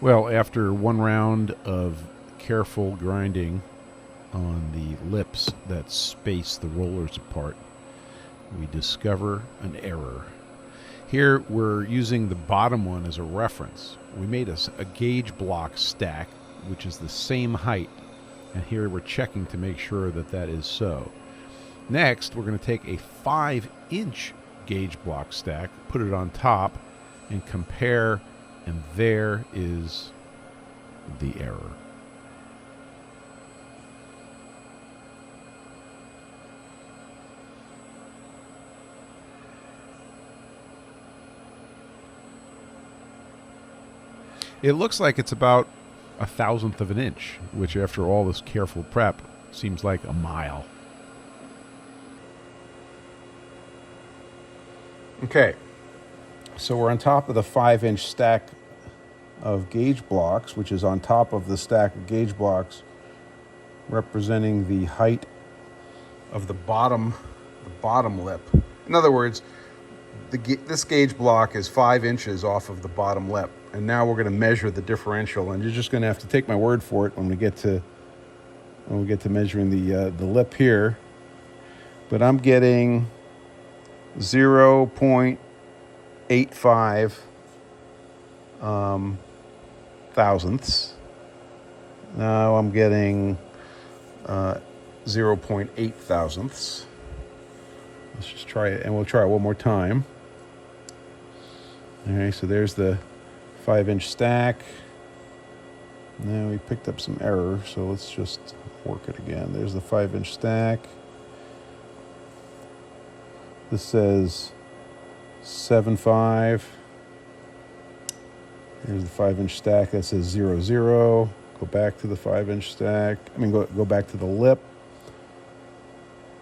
Well, after one round of careful grinding on the lips that space the rollers apart, we discover an error. Here we're using the bottom one as a reference. We made a gauge block stack, which is the same height, and here we're checking to make sure that that is so. Next, we're going to take a 5-inch gauge block stack, put it on top, and compare, and there is the error. It looks like it's about 1/1000th of an inch, which after all this careful prep seems like a mile. Okay, so we're on top of the 5-inch stack of gauge blocks, which is on top of the stack of gauge blocks representing the height of the bottom lip. In other words, this gauge block is 5 inches off of the bottom lip, and now we're going to measure the differential, and you're just going to have to take my word for it when we get to measuring the lip here. But I'm getting 0.85 thousandths. Now I'm getting 0.8 thousandths. Let's just try it, and we'll try it one more time. All right, so there's the 5-inch stack. Now we picked up some error, so let's just work it again. There's the 5-inch stack. This says 7.5. Here's the 5-inch stack that says 0.0. Go back to the 5-inch stack. Go back to the lip,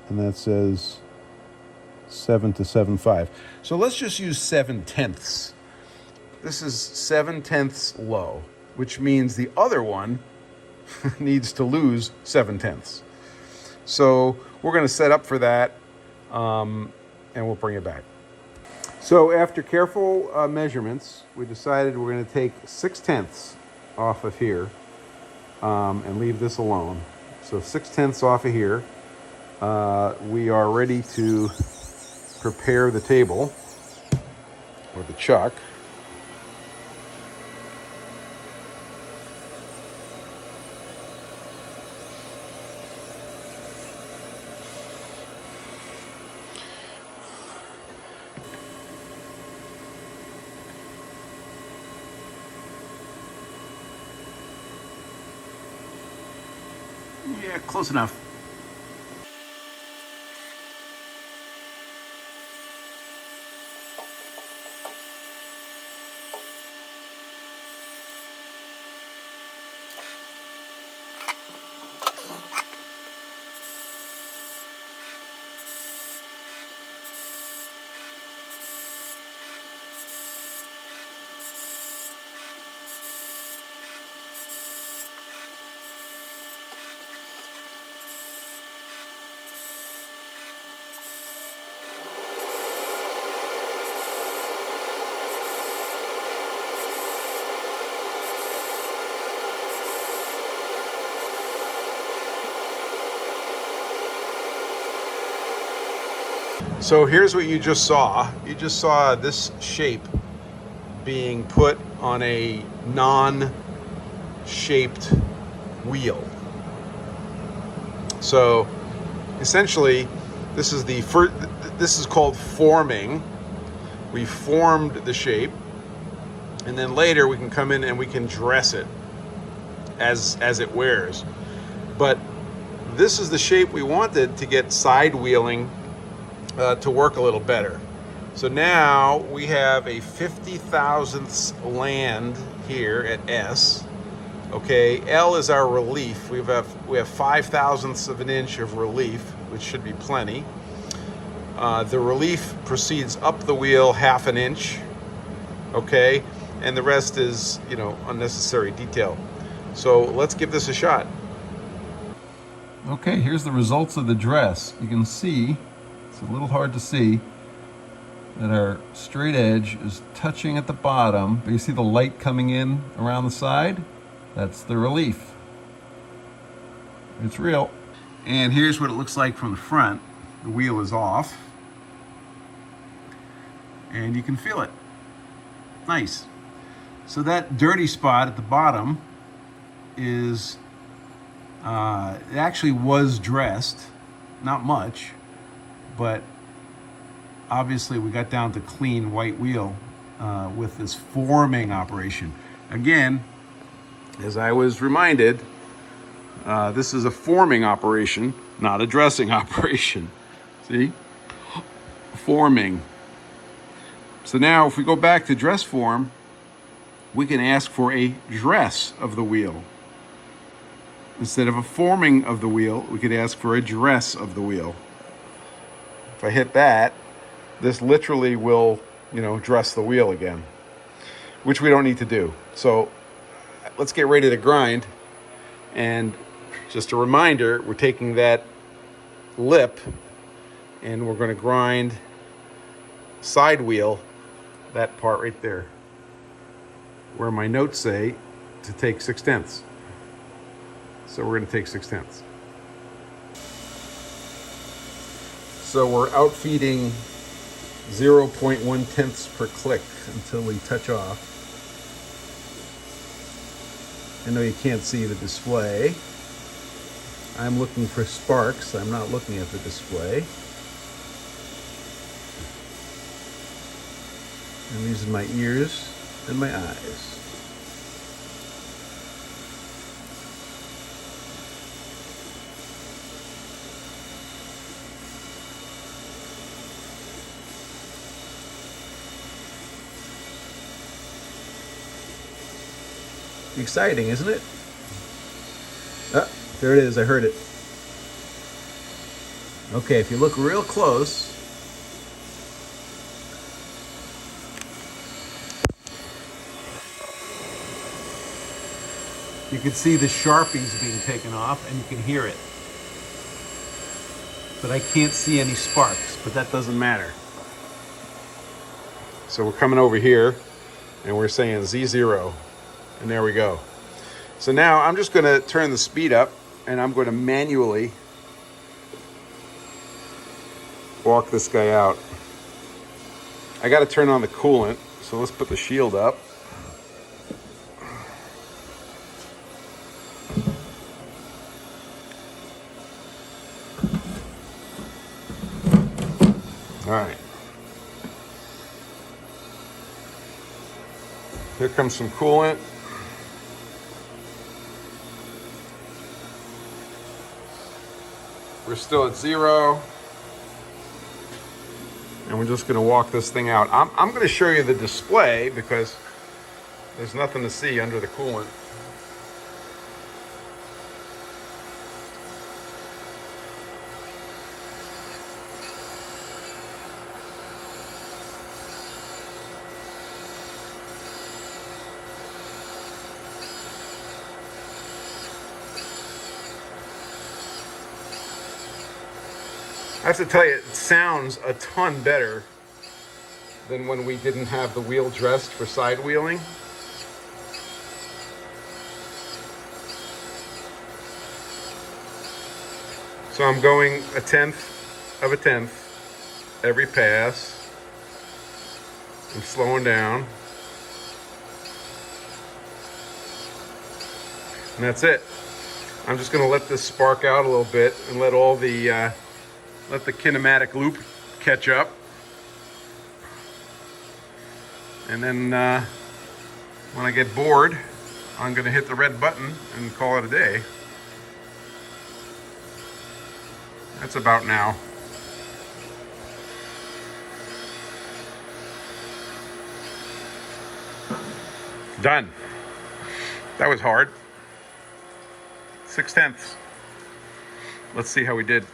and that says 7 to 7.5. So let's just use 7/10. This is 7/10 low, which means the other one needs to lose 7/10. So we're going to set up for that, and we'll bring it back. So after careful measurements, we decided we're going to take 6/10 off of here and leave this alone. So 6/10 off of here. We are ready to prepare the table or the chuck. Yeah, close enough. So here's what you just saw. You just saw this shape being put on a non-shaped wheel. So essentially, this is called forming. We formed the shape, and then later we can come in and we can dress it as it wears. But this is the shape we wanted to get side wheeling to work a little better. So now we have a 50 thousandths land here at S. Okay, L is our relief. We have 5 thousandths of an inch of relief, which should be plenty. The relief proceeds up the wheel 1/2 inch. Okay, and the rest is, unnecessary detail. So let's give this a shot. Okay, here's the results of the dress. You can see, it's a little hard to see, that our straight edge is touching at the bottom, but you see the light coming in around the side? That's the relief. It's real. And here's what it looks like from the front. The wheel is off. And you can feel it. Nice. So that dirty spot at the bottom is, it actually was dressed. Not much, but obviously we got down to clean white wheel with this forming operation. Again, as I was reminded, this is a forming operation, not a dressing operation. See? Forming. So now if we go back to dress form, we can ask for a dress of the wheel. Instead of a forming of the wheel, we could ask for a dress of the wheel. If I hit that, this literally will, dress the wheel again, which we don't need to do. So let's get ready to grind. And just a reminder, we're taking that lip and we're going to grind side wheel, that part right there, where my notes say to take 6/10. So we're going to take 6/10. So we're outfeeding 0.1/10 per click until we touch off. I know you can't see the display. I'm looking for sparks. I'm not looking at the display. And these are my ears and my eyes. Exciting, isn't it? Ah, there it is. I heard it. Okay, if you look real close, you can see the Sharpies being taken off and you can hear it. But I can't see any sparks, but that doesn't matter. So we're coming over here and we're saying Z0. And there we go. So now I'm just going to turn the speed up and I'm going to manually walk this guy out. I got to turn on the coolant, so let's put the shield up. All right. Here comes some coolant. We're still at 0. And we're just going to walk this thing out. I'm going to show you the display because there's nothing to see under the coolant. I have to tell you, it sounds a ton better than when we didn't have the wheel dressed for side wheeling. So I'm going 1/10 of a tenth every pass. I'm slowing down. And that's it. I'm just going to let this spark out a little bit and let all the let the kinematic loop catch up. And then when I get bored, I'm going to hit the red button and call it a day. That's about now. Done. That was hard. 6/10. Let's see how we did.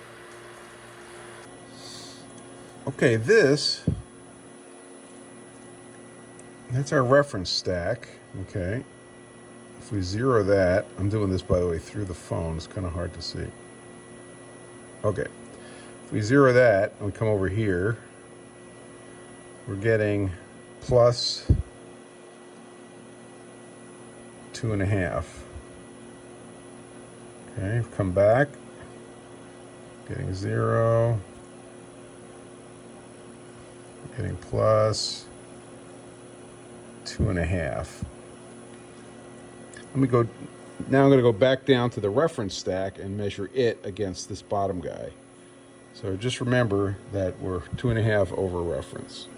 Okay, that's our reference stack. Okay. If we zero that, I'm doing this, by the way, through the phone. It's kind of hard to see. Okay. If we zero that and we come over here, we're getting plus 2.5. Okay, come back, getting 0, getting plus 2.5. Let me go, now I'm going to go back down to the reference stack and measure it against this bottom guy. So just remember that we're 2.5 over reference.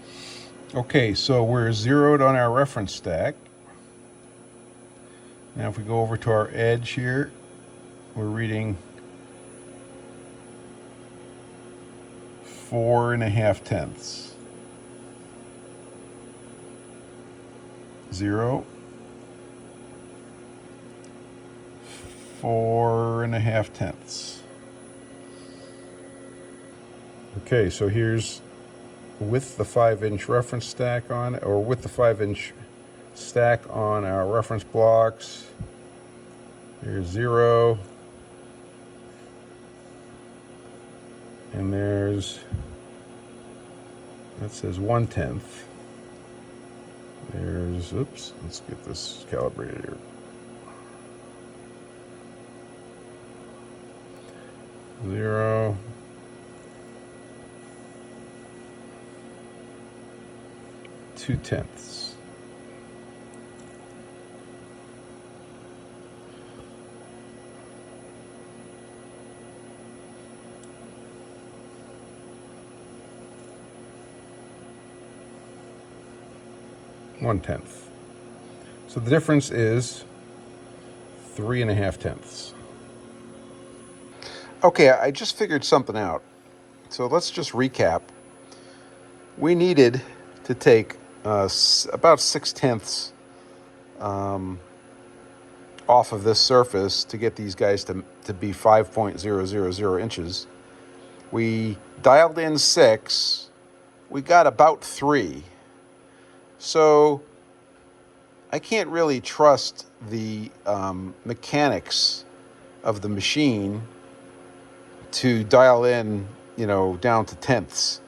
Okay, so we're zeroed on our reference stack. Now if we go over to our edge here, we're reading 4.5 tenths. 0, 4.5 tenths. Okay, so here's with the 5-inch reference stack on, or with the 5-inch stack on our reference blocks. Here's 0. And there's, that says 1/10. There's, oops, let's get this calibrated here. 0. 2/10. One-tenth. So the difference is 3.5 tenths. Okay, I just figured something out. So let's just recap. We needed to take about 6/10 off of this surface to get these guys to be 5.000 inches. We dialed in 6. We got about 3. So I can't really trust the mechanics of the machine to dial in, down to tenths.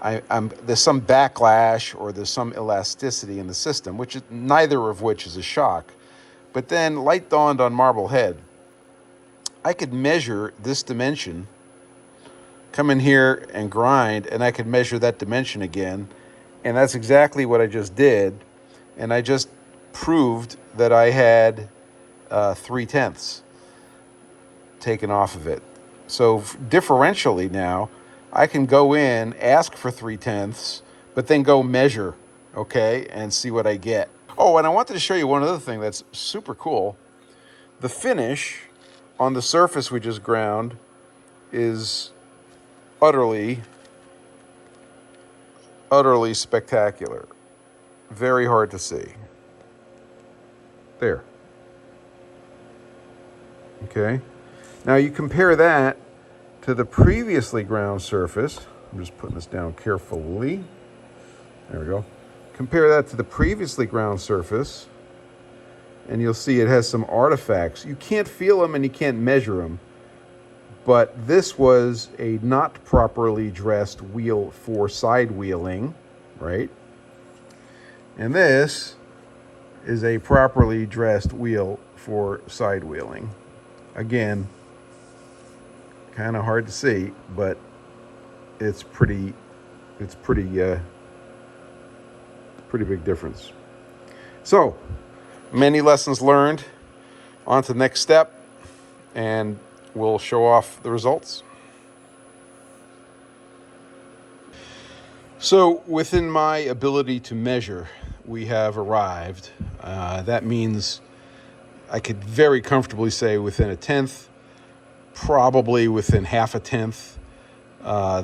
There's some backlash or there's some elasticity in the system, neither of which is a shock. But then light dawned on Marblehead. I could measure this dimension, come in here and grind, and I could measure that dimension again. And that's exactly what I just did. And I just proved that I had 3/10 taken off of it. So differentially now, I can go in, ask for 3/10, but then go measure, okay, and see what I get. Oh, and I wanted to show you one other thing that's super cool. The finish on the surface we just ground is utterly spectacular. Very hard to see. There. Okay. Now you compare that to the previously ground surface. I'm just putting this down carefully. There we go. Compare that to the previously ground surface, and you'll see it has some artifacts. You can't feel them and you can't measure them, but this was a not properly dressed wheel for side wheeling, right? And this is a properly dressed wheel for side wheeling. Again, kind of hard to see, but it's pretty big difference. So, many lessons learned. On to the next step, and we'll show off the results. So, within my ability to measure, we have arrived. That means I could very comfortably say within 1/10, probably within 1/2 tenth.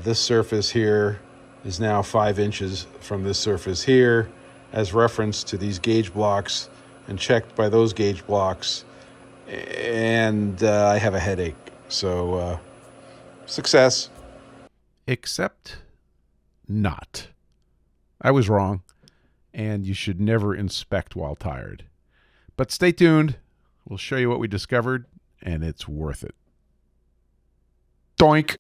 This surface here is now 5 inches from this surface here, as reference to these gauge blocks and checked by those gauge blocks. And I have a headache. So, success. Except not. I was wrong, and you should never inspect while tired. But stay tuned. We'll show you what we discovered, and it's worth it. Doink!